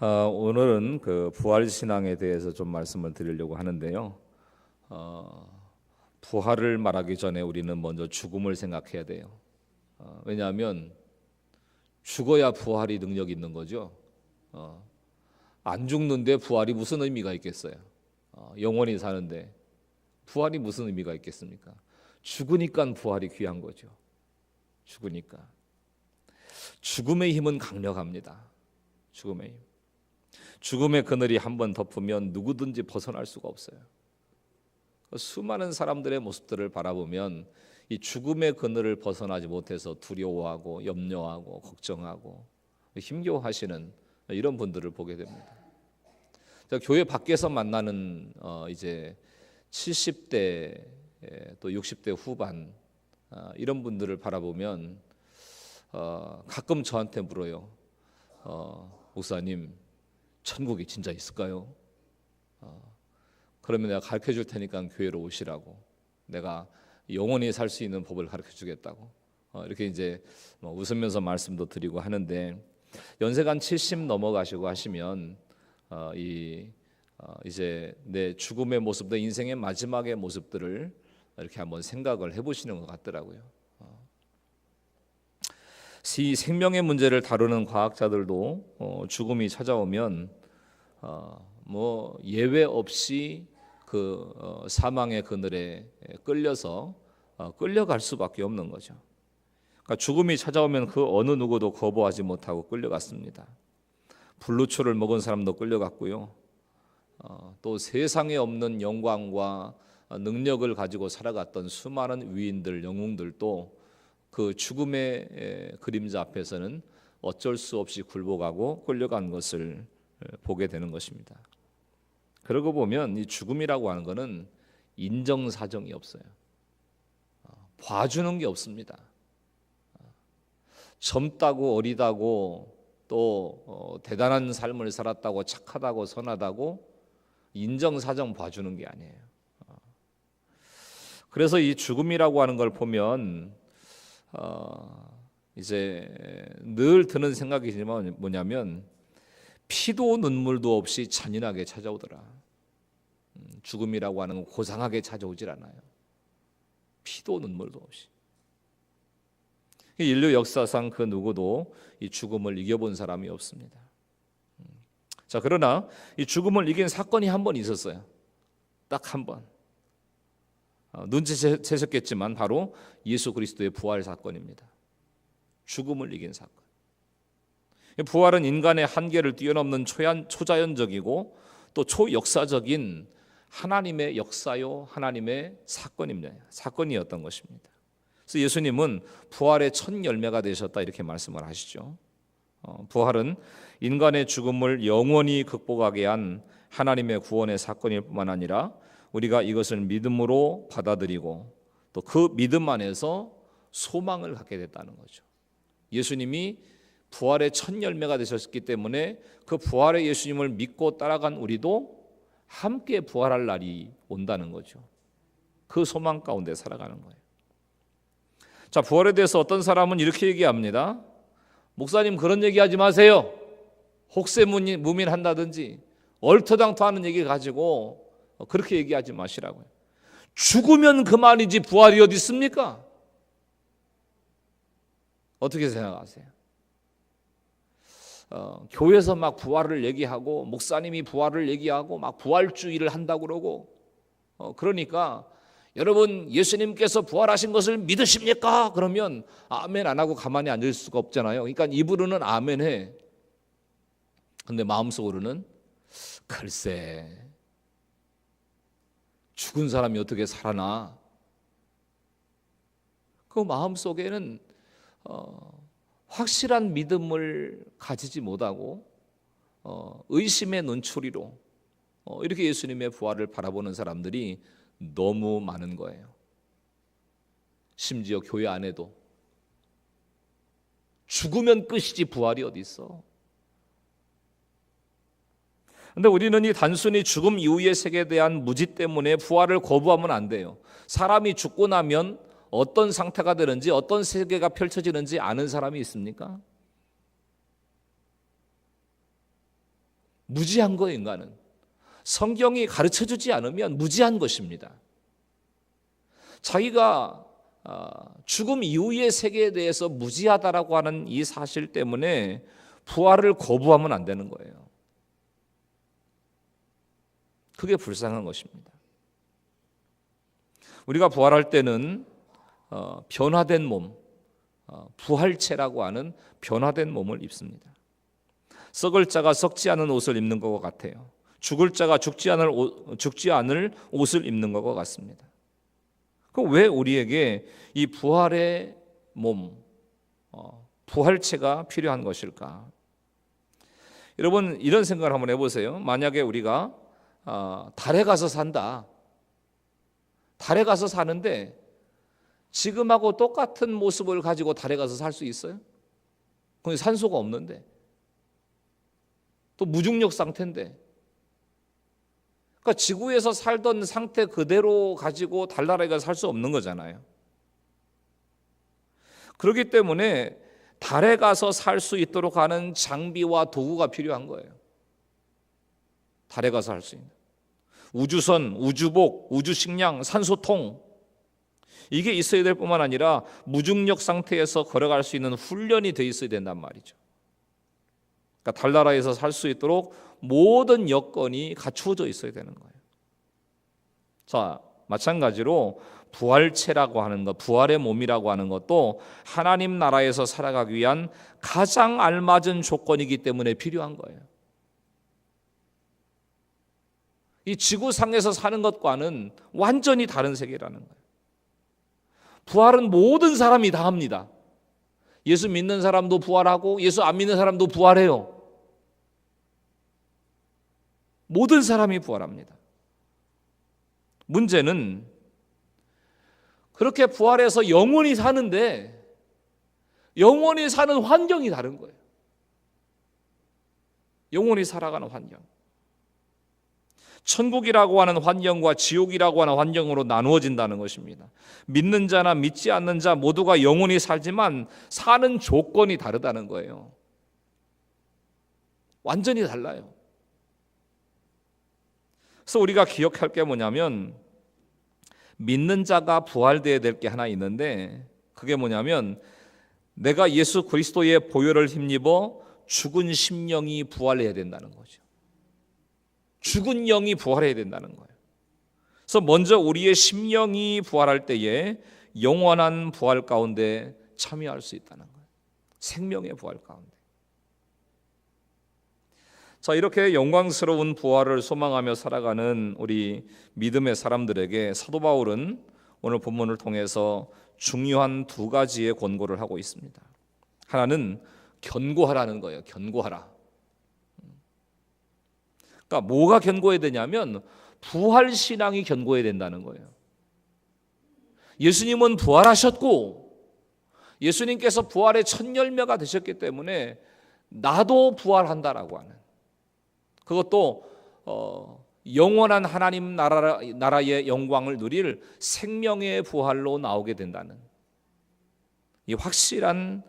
오늘은 그 부활 신앙에 대해서 좀 말씀을 드리려고 하는데요. 부활을 말하기 전에 우리는 먼저 죽음을 생각해야 돼요. 왜냐하면 죽어야 부활이 능력이 있는 거죠. 안 죽는데 부활이 무슨 의미가 있겠어요? 영원히 사는데 부활이 무슨 의미가 있겠습니까? 죽으니까 부활이 귀한 거죠. 죽으니까. 죽음의 힘은 강력합니다. 죽음의 힘. 죽음의 그늘이 한번 덮으면 누구든지 벗어날 수가 없어요. 수많은 사람들의 모습들을 바라보면 이 죽음의 그늘을 벗어나지 못해서 두려워하고 염려하고 걱정하고 힘겨워하시는 이런 분들을 보게 됩니다. 교회 밖에서 만나는 이제 70대 또 60대 후반 이런 분들을 바라보면 가끔 저한테 물어요. 목사님, 천국이 진짜 있을까요? 그러면 내가 가르쳐 줄 테니까 교회로 오시라고, 내가 영원히 살 수 있는 법을 가르쳐 주겠다고 이렇게 이제 웃으면서 말씀도 드리고 하는데, 연세가 한 70 넘어가시고 하시면 이제 내 죽음의 모습, 내 인생의 마지막의 모습들을 이렇게 한번 생각을 해보시는 것 같더라고요. 이 생명의 문제를 다루는 과학자들도 죽음이 찾아오면 뭐 예외 없이 그 사망의 그늘에 끌려서 끌려갈 수밖에 없는 거죠. 그러니까 죽음이 찾아오면 그 어느 누구도 거부하지 못하고 끌려갔습니다. 불루초를 먹은 사람도 끌려갔고요. 또 세상에 없는 영광과 능력을 가지고 살아갔던 수많은 위인들, 영웅들도 그 죽음의 그림자 앞에서는 어쩔 수 없이 굴복하고 끌려간 것을 보게 되는 것입니다. 그러고 보면 이 죽음이라고 하는 것은 인정사정이 없어요. 봐주는 게 없습니다. 젊다고 어리다고 또 대단한 삶을 살았다고 착하다고 선하다고 인정사정 봐주는 게 아니에요. 그래서 이 죽음이라고 하는 걸 보면 이제 늘 드는 생각이지만 뭐냐면 피도 눈물도 없이 잔인하게 찾아오더라. 죽음이라고 하는 건 고상하게 찾아오질 않아요. 피도 눈물도 없이. 인류 역사상 그 누구도 이 죽음을 이겨본 사람이 없습니다. 자, 그러나 이 죽음을 이긴 사건이 한 번 있었어요. 딱 한 번. 눈치채셨겠지만 바로 예수 그리스도의 부활 사건입니다. 죽음을 이긴 사건. 부활은 인간의 한계를 뛰어넘는 초자연적이고 또 초역사적인 하나님의 역사요, 하나님의 사건이었던 것입니다. 그래서 예수님은 부활의 첫 열매가 되셨다 이렇게 말씀을 하시죠. 부활은 인간의 죽음을 영원히 극복하게 한 하나님의 구원의 사건일 뿐만 아니라 우리가 이것을 믿음으로 받아들이고 또 그 믿음 안에서 소망을 갖게 됐다는 거죠. 예수님이 부활의 첫 열매가 되셨기 때문에 그 부활의 예수님을 믿고 따라간 우리도 함께 부활할 날이 온다는 거죠. 그 소망 가운데 살아가는 거예요. 자, 부활에 대해서 어떤 사람은 이렇게 얘기합니다. 목사님, 그런 얘기하지 마세요. 혹세무민한다든지 얼토당토하는 얘기 가지고 그렇게 얘기하지 마시라고요. 죽으면 그만이지 부활이 어디 있습니까? 어떻게 생각하세요? 교회에서 막 부활을 얘기하고 목사님이 부활을 얘기하고 막 부활주의를 한다고 그러고 그러니까 여러분, 예수님께서 부활하신 것을 믿으십니까? 그러면 아멘 안 하고 가만히 앉을 수가 없잖아요. 그러니까 입으로는 아멘 해. 근데 마음속으로는 글쎄, 죽은 사람이 어떻게 살아나? 그 마음속에는 확실한 믿음을 가지지 못하고 의심의 눈초리로 이렇게 예수님의 부활을 바라보는 사람들이 너무 많은 거예요. 심지어 교회 안에도 죽으면 끝이지 부활이 어디 있어? 그런데 우리는 이 단순히 죽음 이후의 세계에 대한 무지 때문에 부활을 거부하면 안 돼요. 사람이 죽고 나면 어떤 상태가 되는지 어떤 세계가 펼쳐지는지 아는 사람이 있습니까? 무지한 거예요. 인간은 성경이 가르쳐주지 않으면 무지한 것입니다. 자기가 죽음 이후의 세계에 대해서 무지하다라고 하는 이 사실 때문에 부활을 거부하면 안 되는 거예요. 그게 불쌍한 것입니다. 우리가 부활할 때는 변화된 몸, 부활체라고 하는 변화된 몸을 입습니다. 썩을 자가 썩지 않은 옷을 입는 것과 같아요. 죽을 자가 죽지 않을 옷을 입는 것과 같습니다. 그럼 왜 우리에게 이 부활의 몸, 부활체가 필요한 것일까? 여러분 이런 생각을 한번 해보세요. 만약에 우리가 달에 가서 산다. 달에 가서 사는데 지금하고 똑같은 모습을 가지고 달에 가서 살 수 있어요? 거기 산소가 없는데 또 무중력 상태인데, 그러니까 지구에서 살던 상태 그대로 가지고 달나라에 가서 살 수 없는 거잖아요. 그렇기 때문에 달에 가서 살 수 있도록 하는 장비와 도구가 필요한 거예요. 달에 가서 할 수 있는 우주선, 우주복, 우주식량, 산소통, 이게 있어야 될 뿐만 아니라 무중력 상태에서 걸어갈 수 있는 훈련이 돼 있어야 된단 말이죠. 그러니까 달나라에서 살 수 있도록 모든 여건이 갖추어져 있어야 되는 거예요. 자, 마찬가지로 부활체라고 하는 것, 부활의 몸이라고 하는 것도 하나님 나라에서 살아가기 위한 가장 알맞은 조건이기 때문에 필요한 거예요. 이 지구상에서 사는 것과는 완전히 다른 세계라는 거예요. 부활은 모든 사람이 다 합니다. 예수 믿는 사람도 부활하고 예수 안 믿는 사람도 부활해요. 모든 사람이 부활합니다. 문제는 그렇게 부활해서 영원히 사는데 영원히 사는 환경이 다른 거예요. 영원히 살아가는 환경. 천국이라고 하는 환경과 지옥이라고 하는 환경으로 나누어진다는 것입니다. 믿는 자나 믿지 않는 자 모두가 영원히 살지만 사는 조건이 다르다는 거예요. 완전히 달라요. 그래서 우리가 기억할 게 뭐냐면 믿는 자가 부활되어야 될 게 하나 있는데, 그게 뭐냐면 내가 예수 그리스도의 보혈을 힘입어 죽은 심령이 부활해야 된다는 거죠. 죽은 영이 부활해야 된다는 거예요. 그래서 먼저 우리의 심령이 부활할 때에 영원한 부활 가운데 참여할 수 있다는 거예요. 생명의 부활 가운데. 자, 이렇게 영광스러운 부활을 소망하며 살아가는 우리 믿음의 사람들에게 사도 바울은 오늘 본문을 통해서 중요한 두 가지의 권고를 하고 있습니다. 하나는 견고하라는 거예요. 견고하라. 그러니까 뭐가 견고해야 되냐면 부활 신앙이 견고해야 된다는 거예요. 예수님은 부활하셨고 예수님께서 부활의 첫 열매가 되셨기 때문에 나도 부활한다라고 하는, 그것도 영원한 하나님 나라의 영광을 누릴 생명의 부활로 나오게 된다는 이 확실한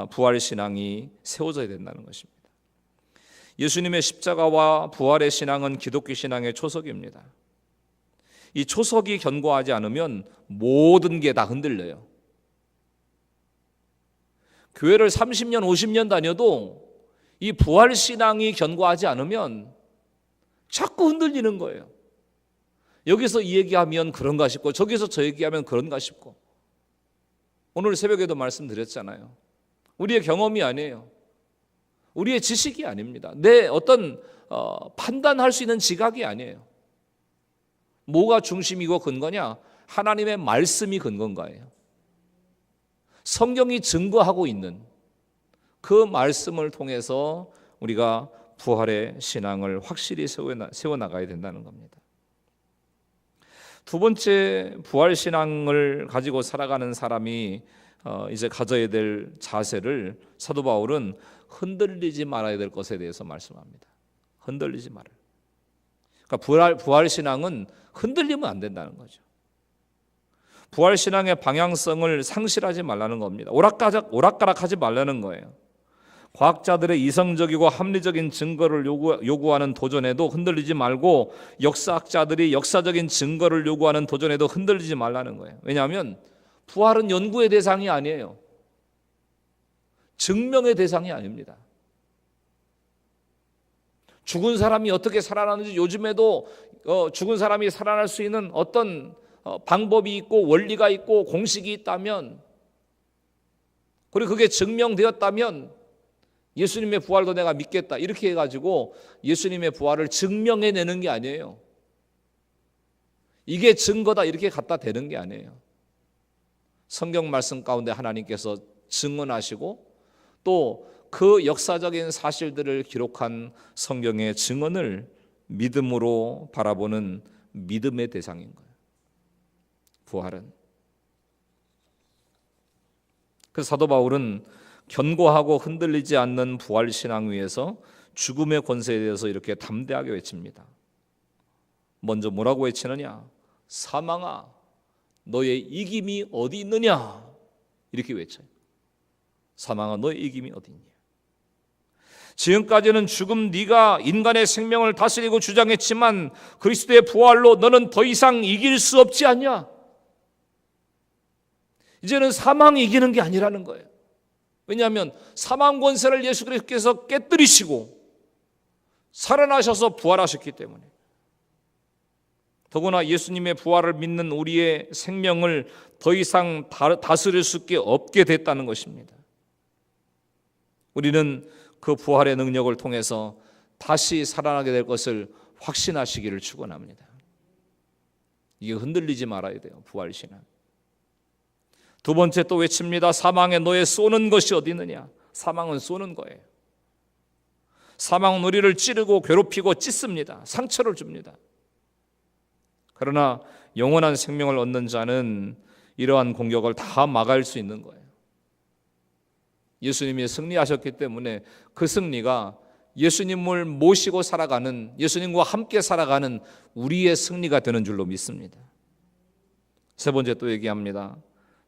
부활 신앙이 세워져야 된다는 것입니다. 예수님의 십자가와 부활의 신앙은 기독교 신앙의 초석입니다. 이 초석이 견고하지 않으면 모든 게 다 흔들려요. 교회를 30년, 50년 다녀도 이 부활 신앙이 견고하지 않으면 자꾸 흔들리는 거예요. 여기서 이 얘기하면 그런가 싶고 저기서 저 얘기하면 그런가 싶고. 오늘 새벽에도 말씀드렸잖아요. 우리의 경험이 아니에요. 우리의 지식이 아닙니다. 내 어떤 판단할 수 있는 지각이 아니에요. 뭐가 중심이고 근거냐? 하나님의 말씀이 근거인가예요. 성경이 증거하고 있는 그 말씀을 통해서 우리가 부활의 신앙을 확실히 세워나가야 된다는 겁니다. 두 번째, 부활 신앙을 가지고 살아가는 사람이 이제 가져야 될 자세를 사도 바울은 흔들리지 말아야 될 것에 대해서 말씀합니다. 흔들리지 말아요. 그러니까 부활 신앙은 흔들리면 안 된다는 거죠. 부활 신앙의 방향성을 상실하지 말라는 겁니다. 오락가락하지 말라는 거예요. 과학자들의 이성적이고 합리적인 증거를 요구하는 도전에도 흔들리지 말고 역사학자들이 역사적인 증거를 요구하는 도전에도 흔들리지 말라는 거예요. 왜냐하면 부활은 연구의 대상이 아니에요. 증명의 대상이 아닙니다. 죽은 사람이 어떻게 살아나는지 요즘에도 죽은 사람이 살아날 수 있는 어떤 방법이 있고 원리가 있고 공식이 있다면, 그리고 그게 증명되었다면 예수님의 부활도 내가 믿겠다 이렇게 해가지고 예수님의 부활을 증명해내는 게 아니에요. 이게 증거다 이렇게 갖다 대는 게 아니에요. 성경 말씀 가운데 하나님께서 증언하시고 또 그 역사적인 사실들을 기록한 성경의 증언을 믿음으로 바라보는 믿음의 대상인 거예요. 부활은. 그래서 사도 바울은 견고하고 흔들리지 않는 부활 신앙 위에서 죽음의 권세에 대해서 이렇게 담대하게 외칩니다. 먼저 뭐라고 외치느냐? 사망아, 너의 이김이 어디 있느냐? 이렇게 외쳐요. 사망아, 너의 이김이 어디 있냐? 지금까지는 죽음 네가 인간의 생명을 다스리고 주장했지만 그리스도의 부활로 너는 더 이상 이길 수 없지 않냐? 이제는 사망이 이기는 게 아니라는 거예요. 왜냐하면 사망 권세를 예수 그리스도께서 깨뜨리시고 살아나셔서 부활하셨기 때문에. 더구나 예수님의 부활을 믿는 우리의 생명을 더 이상 다스릴 수 없게 됐다는 것입니다. 우리는 그 부활의 능력을 통해서 다시 살아나게 될 것을 확신하시기를 축원합니다. 이게 흔들리지 말아야 돼요. 부활신앙. 두 번째 또 외칩니다. 사망에 너의 쏘는 것이 어디 있느냐? 사망은 쏘는 거예요. 사망은 우리를 찌르고 괴롭히고 찢습니다. 상처를 줍니다. 그러나 영원한 생명을 얻는 자는 이러한 공격을 다 막을 수 있는 거예요. 예수님이 승리하셨기 때문에 그 승리가 예수님을 모시고 살아가는, 예수님과 함께 살아가는 우리의 승리가 되는 줄로 믿습니다. 세 번째 또 얘기합니다.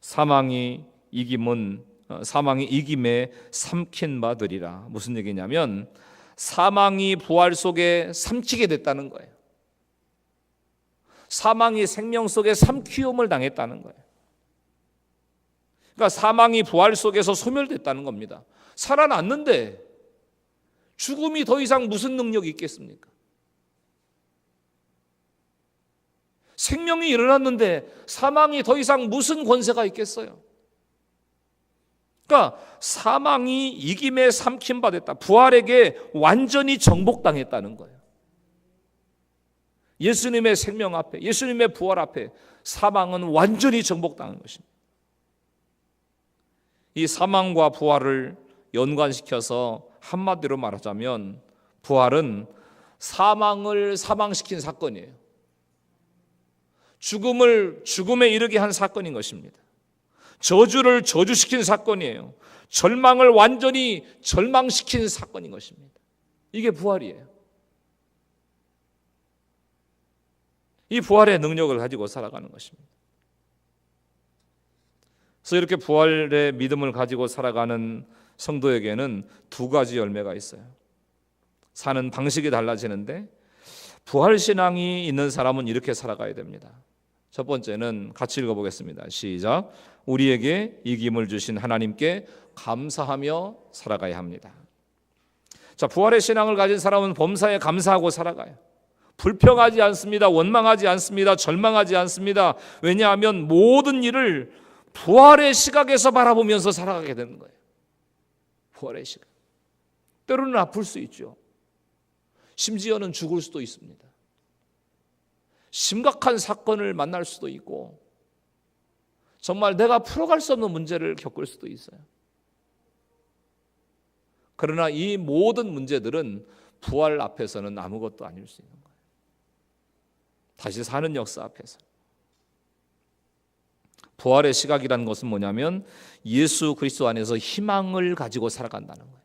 사망이 이김에 삼킨 바 되리라. 무슨 얘기냐면 사망이 부활 속에 삼키게 됐다는 거예요. 사망이 생명 속에 삼키움을 당했다는 거예요. 그러니까 사망이 부활 속에서 소멸됐다는 겁니다. 살아났는데 죽음이 더 이상 무슨 능력이 있겠습니까? 생명이 일어났는데 사망이 더 이상 무슨 권세가 있겠어요? 그러니까 사망이 이김에 삼킨 바 됐다. 부활에게 완전히 정복당했다는 거예요. 예수님의 생명 앞에, 예수님의 부활 앞에 사망은 완전히 정복당한 것입니다. 이 사망과 부활을 연관시켜서 한마디로 말하자면 부활은 사망을 사망시킨 사건이에요. 죽음을 죽음에 이르게 한 사건인 것입니다. 저주를 저주시킨 사건이에요. 절망을 완전히 절망시킨 사건인 것입니다. 이게 부활이에요. 이 부활의 능력을 가지고 살아가는 것입니다. 그래서 이렇게 부활의 믿음을 가지고 살아가는 성도에게는 두 가지 열매가 있어요. 사는 방식이 달라지는데 부활신앙이 있는 사람은 이렇게 살아가야 됩니다. 첫 번째는 같이 읽어보겠습니다. 시작. 우리에게 이김을 주신 하나님께 감사하며 살아가야 합니다. 자, 부활의 신앙을 가진 사람은 범사에 감사하고 살아가요. 불평하지 않습니다. 원망하지 않습니다. 절망하지 않습니다. 왜냐하면 모든 일을 부활의 시각에서 바라보면서 살아가게 되는 거예요. 부활의 시각. 때로는 아플 수 있죠. 심지어는 죽을 수도 있습니다. 심각한 사건을 만날 수도 있고 정말 내가 풀어갈 수 없는 문제를 겪을 수도 있어요. 그러나 이 모든 문제들은 부활 앞에서는 아무것도 아닐 수 있는 거예요. 다시 사는 역사 앞에서. 부활의 시각이라는 것은 뭐냐면 예수 그리스도 안에서 희망을 가지고 살아간다는 거예요.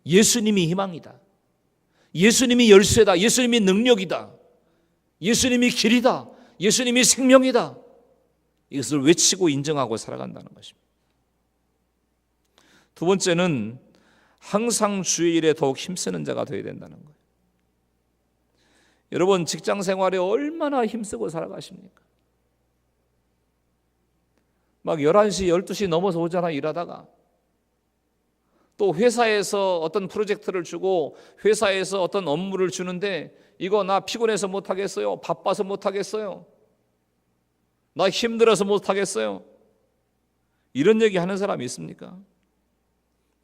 예수님이 희망이다. 예수님이 열쇠다. 예수님이 능력이다. 예수님이 길이다. 예수님이 생명이다. 이것을 외치고 인정하고 살아간다는 것입니다. 두 번째는 항상 주의 일에 더욱 힘쓰는 자가 되어야 된다는 거예요. 여러분 직장 생활에 얼마나 힘쓰고 살아가십니까? 막 11시, 12시 넘어서 오잖아 일하다가. 또 회사에서 어떤 프로젝트를 주고 회사에서 어떤 업무를 주는데 이거 나 피곤해서 못하겠어요. 바빠서 못하겠어요. 나 힘들어서 못하겠어요. 이런 얘기 하는 사람이 있습니까?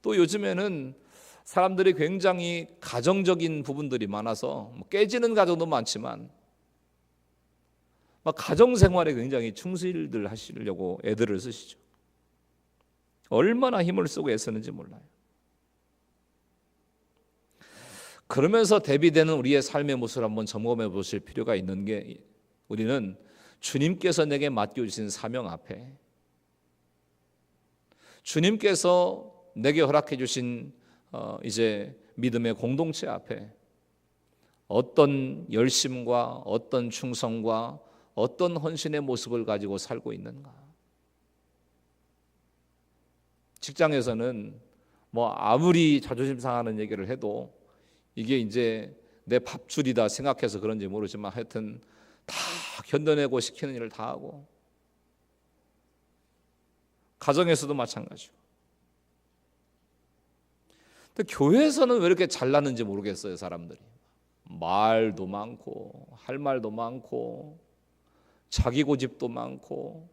또 요즘에는 사람들이 굉장히 가정적인 부분들이 많아서 깨지는 가정도 많지만 막 가정생활에 굉장히 충실들 하시려고 애들을 쓰시죠. 얼마나 힘을 쓰고 애쓰는지 몰라요. 그러면서 대비되는 우리의 삶의 모습을 한번 점검해 보실 필요가 있는 게 우리는 주님께서 내게 맡겨주신 사명 앞에 주님께서 내게 허락해 주신 이제 믿음의 공동체 앞에 어떤 열심과 어떤 충성과 어떤 헌신의 모습을 가지고 살고 있는가. 직장에서는 뭐 아무리 자존심 상하는 얘기를 해도 이게 이제 내 밥줄이다 생각해서 그런지 모르지만 하여튼 다 견뎌내고 시키는 일을 다 하고, 가정에서도 마찬가지고. 근데 교회에서는 왜 이렇게 잘나는지 모르겠어요. 사람들이 말도 많고 할 말도 많고 자기 고집도 많고.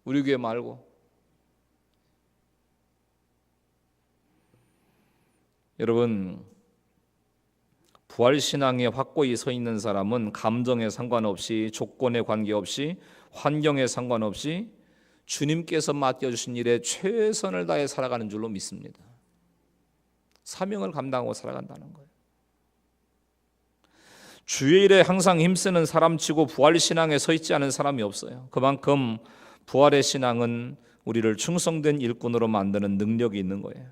우리 교회 말고 여러분, 부활신앙에 확고히 서 있는 사람은 감정에 상관없이, 조건에 관계없이, 환경에 상관없이 주님께서 맡겨주신 일에 최선을 다해 살아가는 줄로 믿습니다. 사명을 감당하고 살아간다는 거예요. 주의 일에 항상 힘쓰는 사람치고 부활신앙에 서 있지 않은 사람이 없어요. 그만큼 부활의 신앙은 우리를 충성된 일꾼으로 만드는 능력이 있는 거예요.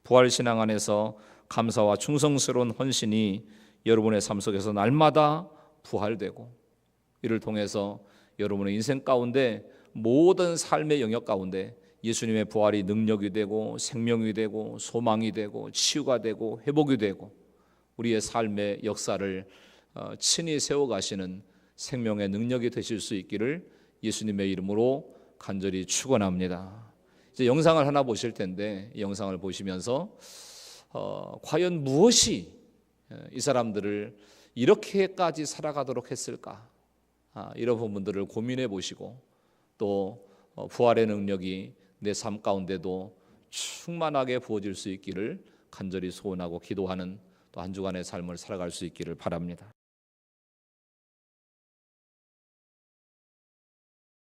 부활신앙 안에서 감사와 충성스러운 헌신이 여러분의 삶 속에서 날마다 부활되고, 이를 통해서 여러분의 인생 가운데 모든 삶의 영역 가운데 예수님의 부활이 능력이 되고 생명이 되고 소망이 되고 치유가 되고 회복이 되고 우리의 삶의 역사를 친히 세워가시는 생명의 능력이 되실 수 있기를 예수님의 이름으로 간절히 축원합니다. 이제 영상을 하나 보실 텐데, 이 영상을 보시면서 과연 무엇이 이 사람들을 이렇게까지 살아가도록 했을까, 이런 부분들을 고민해 보시고, 또 부활의 능력이 내 삶 가운데도 충만하게 부어질 수 있기를 간절히 소원하고 기도하는 또 한 주간의 삶을 살아갈 수 있기를 바랍니다.